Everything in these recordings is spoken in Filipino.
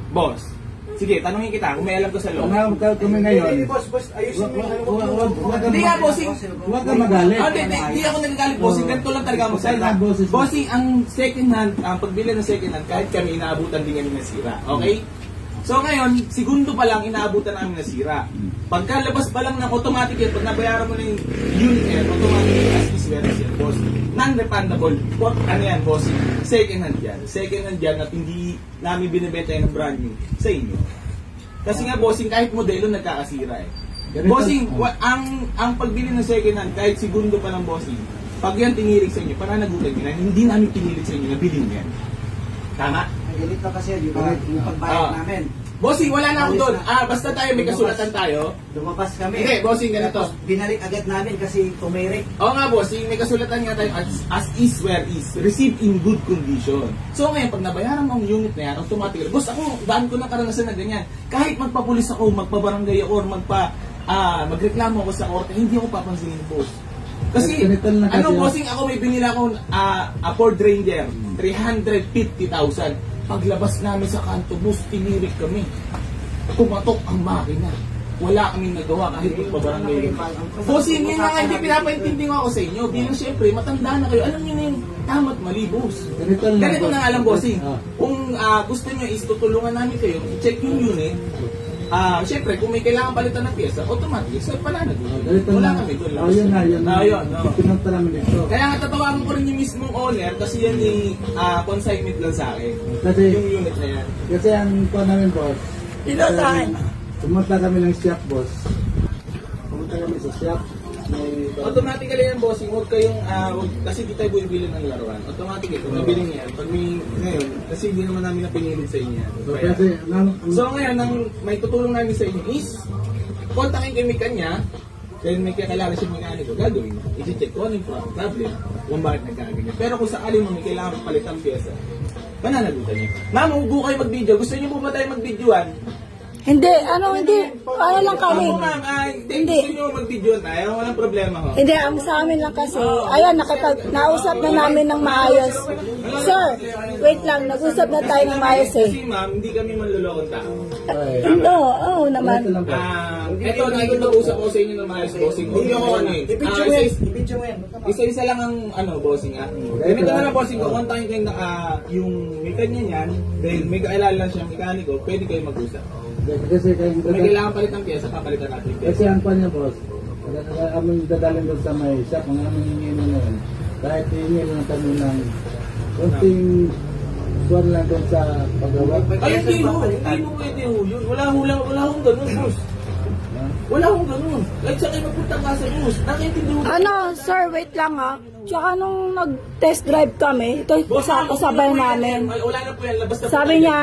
Boss, sige, tanungin kita kung may alam ko sa loob. Kami ngayon. Boss, ayusin mo. Hindi nga, bossing. Huwag ka magalit. Hindi ako nagagalit, bossing. Ganito lang talaga magsalita. Bossing, ang second hand, ang pagbili ng second hand, kahit kami inaabutan din kami nasira. Okay? So ngayon, segundo pa lang inaabutan namin nasira. Pagkalabas pa lang ng automatic yan, pag nabayaran mo na yung unit yan, automatic as is where is yan, boss. Non-refundable. Ano yan, boss? Second hand yan. Second hand yan at hindi namin binibenta yan ng brand new sa inyo. Kasi nga, bossing, kahit modelo nagkakasira eh. Bossing, ang pagbili ng second hand, kahit segundo pa lang, bossing, pag yan tinirig sa inyo, pananagutan nyo na, hindi namin tinirig sa inyo na bilhin yan. Tama? Galit na kasi yung pagbayad namin. Bossing, wala na ako doon. Basta tayo, may kasulatan tayo. Lumabas kami. Hindi, bossing, ganito. Binalik agad namin kasi tumirik. Oo nga, bossing, may kasulatan nga tayo as is where is. Received in good condition. So ngayon, pag nabayaran mo ang unit na yan, automatic. Boss, ako, daan ko na karanasan na ganyan. Kahit magpapulis ako, magpabarangay ako, or magreklamo ako sa korte, hindi ako papansinin, boss. Kasi, bossing, ako may binila akong Ford Ranger, 350,000. Paglabas namin sa kanto, boss, tinirik kami. Tumatok ang makina. Wala kaming nagawa kahit magpabarangay. Bossing, yun nga hindi pinapaintindi ko ako sa inyo. Bilang siyempre, matanda na kayo. Alam niyo na yung tama't mali, boss. Ganito na alam, bossing. Kung gusto niyo is tutulungan namin kayo, i-check yung unit. Siyempre, kung may kailangan palitan ng pyesa, automatic, so pananagutan. Wala kami doon. Yun na. Pinunta namin ito. Kaya nga tatawagan ko rin yung mismong owner kasi yan yung consignment lang sa akin. Kasi, yung unit na yan. Kasi ang po namin, boss. Pumunta kami ng shop, boss. Pumunta kami sa shop. Automatically yan, bossing. Huwag kayong, kasi di tayo bumibili ng laruan. Automatic ito, mabili niya. Pag may, ngayon, kasi hindi naman namin napinilit sa inyo. So ngayon, may tutulong namin sa inyo is, kontakin kayo may kanya, then may kakilala siya mekaniko, gagawin niya. I-check ko ano yung problem, kung bakit nagkaganyan. Pero kung sakali mo may kailangan palitan pyesa, pananagutan niyo. Ma'am, huwag kayo mag-video. Gusto niyo po ba tayo mag-videoan? Hindi, ano lang kami. Ma'am, hindi. Gusto niyo mag-videoan tayo? Walang problema ho. Hindi, ang sa amin lang kasi, ayan, nausap na namin ng maayos. Sir, wait lang, nag-usap na tayo ng maayos eh. Kasi ma'am, hindi kami manlulokong tao. Hindi, oo naman. Ito, nakikipag-usap ko sa inyo ng maayos, bossing. Hindi ako ano eh. Isa-isa lang ang bossing ah. Ganito na lang, bossing. Kukontakin kayo yung may kanya niyan, dahil may kailangan lang siyang mekaniko, pwede kayo mag-usap. Kasi may kailangan palit ng pyesa, papalitan natin. Kasi ang kanya, boss, kami dadalhin doon sa may shop, mga namin hingin na yun. Kahit hingin lang kami ng kunting suwan lang doon sa paggawa. Ay, hindi mo pwede ho yun. Wala akong ganun, boss. Wala akong ganun. Kahit sa kayo magpunta ka sa boss, nakiintindi mo. Sir, wait lang ha. Tsaka nung nag-test drive kami, ito kasabay namin. Wala na po yan, labas na po. Sabi niya,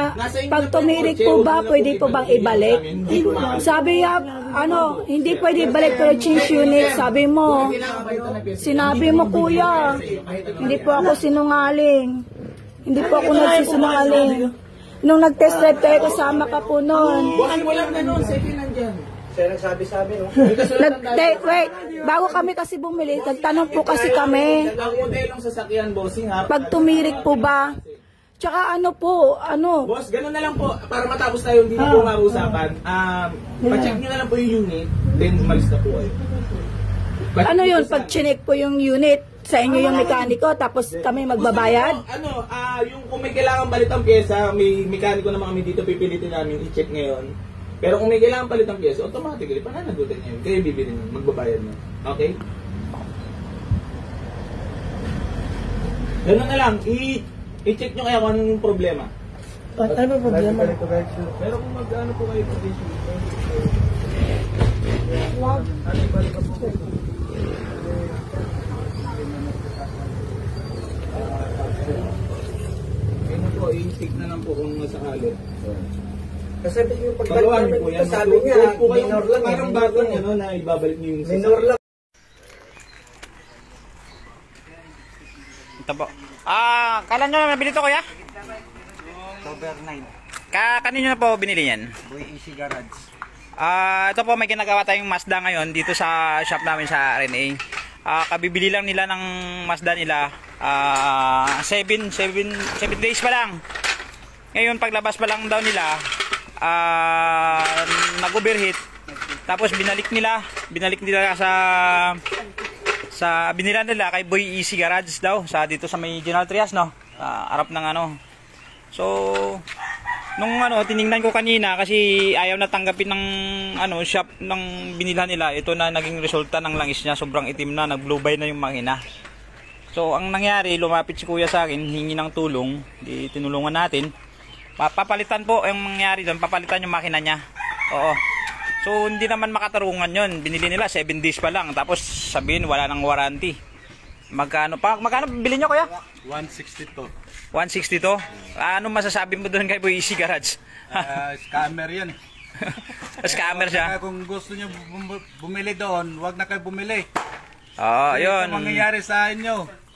pag tumirik po ba, pwede po bang ibalik? Sabi niya, hindi pwede ibalik pero change unit. Sabi mo, sinabi mo kuya, hindi po ako sinungaling. Hindi po ako nagsisinungaling. Nung nag-test drive kayo, kasama ka po noon. Walang ganun, second hand yan. Siya nagsabi-sabi, no? Wait, bago kami kasi bumili, nagtanong po kasi kami. Ang modelong sasakyan, bossing ha? Pag tumirik po ba? Tsaka Boss, ganun na lang po, para matapos tayo, hindi na po marusapan. Pa-check nyo na lang po yung unit, then umalis na po kayo. Ano yun, pag chinek po yung unit, sa inyo yung mekaniko, tapos kami magbabayad? Yung kung may kailangan palit ang pyesa, may mekaniko naman kami dito, pipilitin namin i-check ngayon. Pero kung may kailangan palit ang pyesa, automatically, pananagutan niya yun. Kayo bibili niyo, magbabayad niyo. Okay? Ganun na lang, i-check nyo kaya kung ano yung problema. Ano ba problema? Pero kung mag-ano po kayo, i-check na lang po kung masakali. Kasi yung pagbalik namin dito, sabi niya, minor lang. Parang bagong na ibabalik niyo yung minor lang. Ito po. Kailan nyo na nabili ito, kuya? October 9. Kanino na po binili yan? Boy Easy Garage. Ito po, may ginagawa tayong Mazda ngayon dito sa shop namin sa RNA. Kabibili lang nila ng Mazda nila. 7 days pa lang. Ngayon paglabas pa lang daw nila, nag-overheat. Tapos binalik nila binila nila kay Boy Easy Garage daw dito sa may General Trias, no. Harap ng ano. So nung tiningnan ko kanina kasi ayaw na tanggapin ng shop ng binilhan nila. Ito na naging resulta ng langis niya, sobrang itim na, nag-blow by na yung makina. So ang nangyari, lumapit si kuya sa akin, hingi ng tulong, di tinulungan natin. Papalitan po yung mangyari doon, papalitan yung makina niya. Oo. So hindi naman makatarungan yon. Binili nila 7 days pa lang, tapos sabihin wala nang warranty. Magkano bili nyo kuya? 162. 162? Ano masasabi mo doon kay Boy Easy Garage? Scammer yan. Scammer siya. Kaya kung gusto nyo bumili doon, wag na kayo bumili. Ayun. Ito mangyayari sa inyo.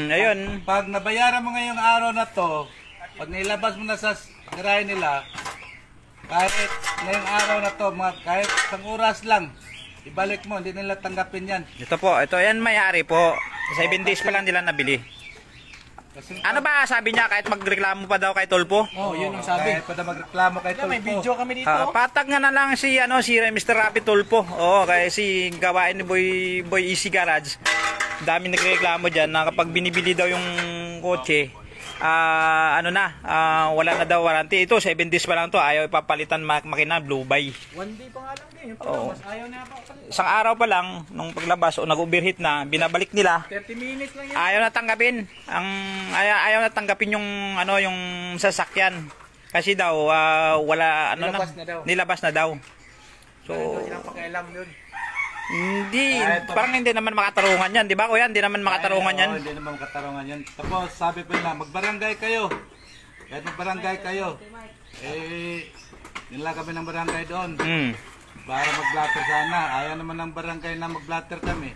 Ayun. Pag nabayaran mo ngayong araw na to, pag nilabas mo na sa garahe nila, kahit ngayong araw na to, kahit isang oras lang, ibalik mo, hindi nila tanggapin yan. Ito po, yan may-ari po. 7 days pa lang nila nabili. Ano ba sabi niya, kahit magreklamo pa daw kay Tolpo? Yun ang sabi. Kahit pa na magreklamo kay Tolpo. May video kami dito. Patag nga na lang si Mr. Rapi Tolpo. Kaya si gawain ni Boy Easy Garage. Dami nagreklamo diyan na kapag binibili daw yung kotse, wala na daw warranty. Ito 7 days pa lang to, ayaw ipapalitan makina, blue by. 1 day pa nga lang din. Yung paglabas, ayaw na pa. Isang araw pa lang nung paglabas o nag-overheat na, binabalik nila. 30 minutes lang yan. Ayaw na tanggapin. Ayaw na tanggapin yung yung sasakyan. Kasi daw wala nilabas na daw. So Hindi silang pakialam yun. parang hindi naman makatarungan yan, di ba kuya? Hindi naman makatarungan yan. Hindi naman makatarungan yan. Tapos sabi pa nila, magbarangay kayo. Kahit magbarangay kayo. Nila kami ng barangay doon. Para mag-blatter sana. Ayaw naman ng barangay na mag-blatter kami.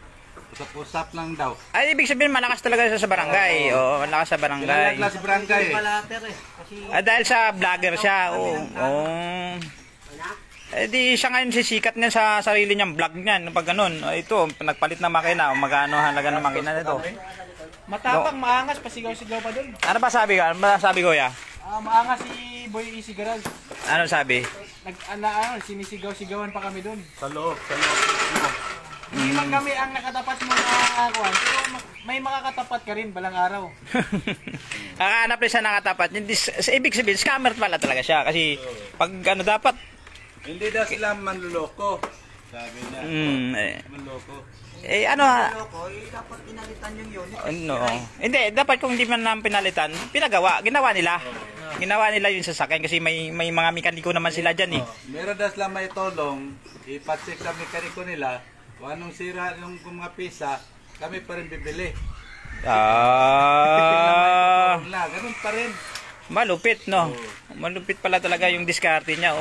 Usap-usap lang daw. Ay, ibig sabihin malakas talaga siya sa barangay. Oo, malakas sa barangay. Kilala sa barangay. Dahil sa vlogger siya. Di siya ngayon sisikat niya sa sarili niyang vlog niyan. Pag ganun, ito, nagpalit na makina. Magkano halaga ng makina nito? Matapang, maangas, pasigaw-sigaw pa dun. Ano ba sabi ka? Ano ba sabi ko ya? Maangas si Boy Easy Garage. Ano sabi? Sinisigaw-sigawan pa kami dun. Sa loob. Hindi man kami ang nakatapat mo na kuwan, pero may makakatapat ka rin balang araw. Kakahanap rin siya nakatapat. Ibig sabihin, scammer pala talaga siya. Kasi pag dapat, Hindi daw sila manluloko. Sabi niya. Manloko. dapat pinalitan yung unit. Hindi, dapat kung hindi man namin pinalitan, ginawa nila. Ginawa nila yung sasakyan kasi may mga mekaniko naman sila dyan eh. Meron daw sila may tulong. Ipacheck sa mekaniko nila. Kung anong sira yung mga pisa, kami pa rin bibili. Ganun pa rin. Malupit, no? Malupit pala talaga yung diskarte niya.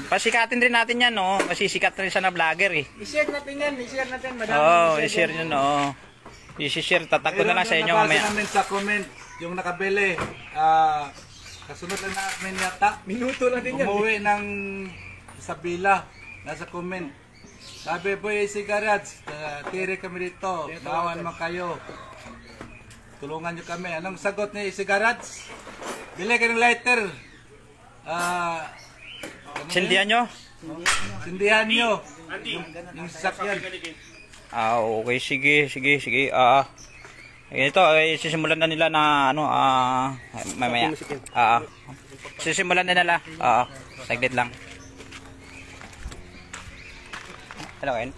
Pasikatin rin natin yan, no? Kasi sikat rin siya na vlogger, eh. I-share natin yan, madami. I-share nyo, no? I-share, tatag ko na lang sa inyo mamaya. mamaya. Namin sa comment, yung nakabili, kasunod lang namin yata. Minuto lang din yan. Umuwi ng Sabila, nasa comment. Sabi po yung Easy Garage, tiri kami dito, bawan mo kayo. Tulungan nyo kami. Anong sagot ni Easy Garage? Bili ka ng lighter. Sindihan nyo? Sindihan nyo. Yung sasakyan. Okay, sige. Ito, sisimulan na nila na mamaya. Sisimulan na nila. Saglit lang. Hello, Ken?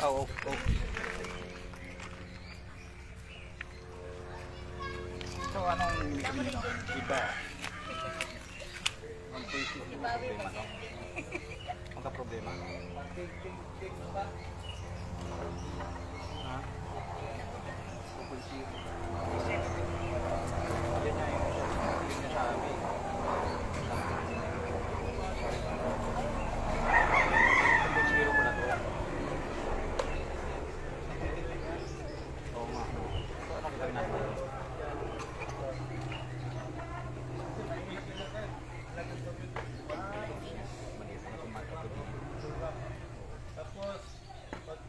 Oh. So, anong iba? Ang problema? Tapos, pag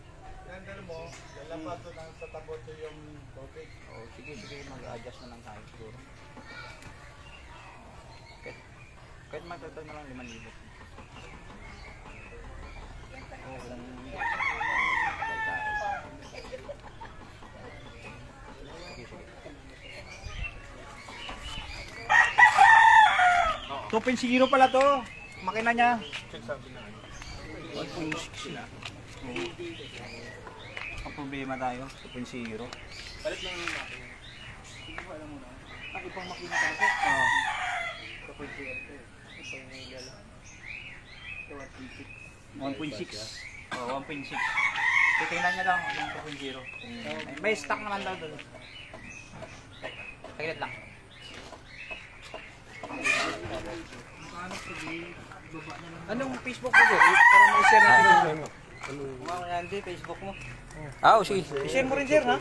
handle mo, lalapat ko ng sa tabot yung tubig. Sige, mag-adjust na lang tayo siguro. Okay. Kahit matagdag na lang 5,000. Sige, sige. 2.0 pala to. Makina niya. 1.6 na. Ang problema tayo, 2.0. Balik lang yung natin. Hindi ko alam mo na. Ang ibang makina kasi. Oo. Kapag ito. Isang nilala. 1.6. Oh, 1.6. Titingnan niya lang yung 2.0. May stock naman daw doon. Taglit lang. Anong Facebook mo, Jer? Para ma-share natin yung memo. Hindi, Facebook mo. Ah, sige. I-share mo rin, Jer, ha?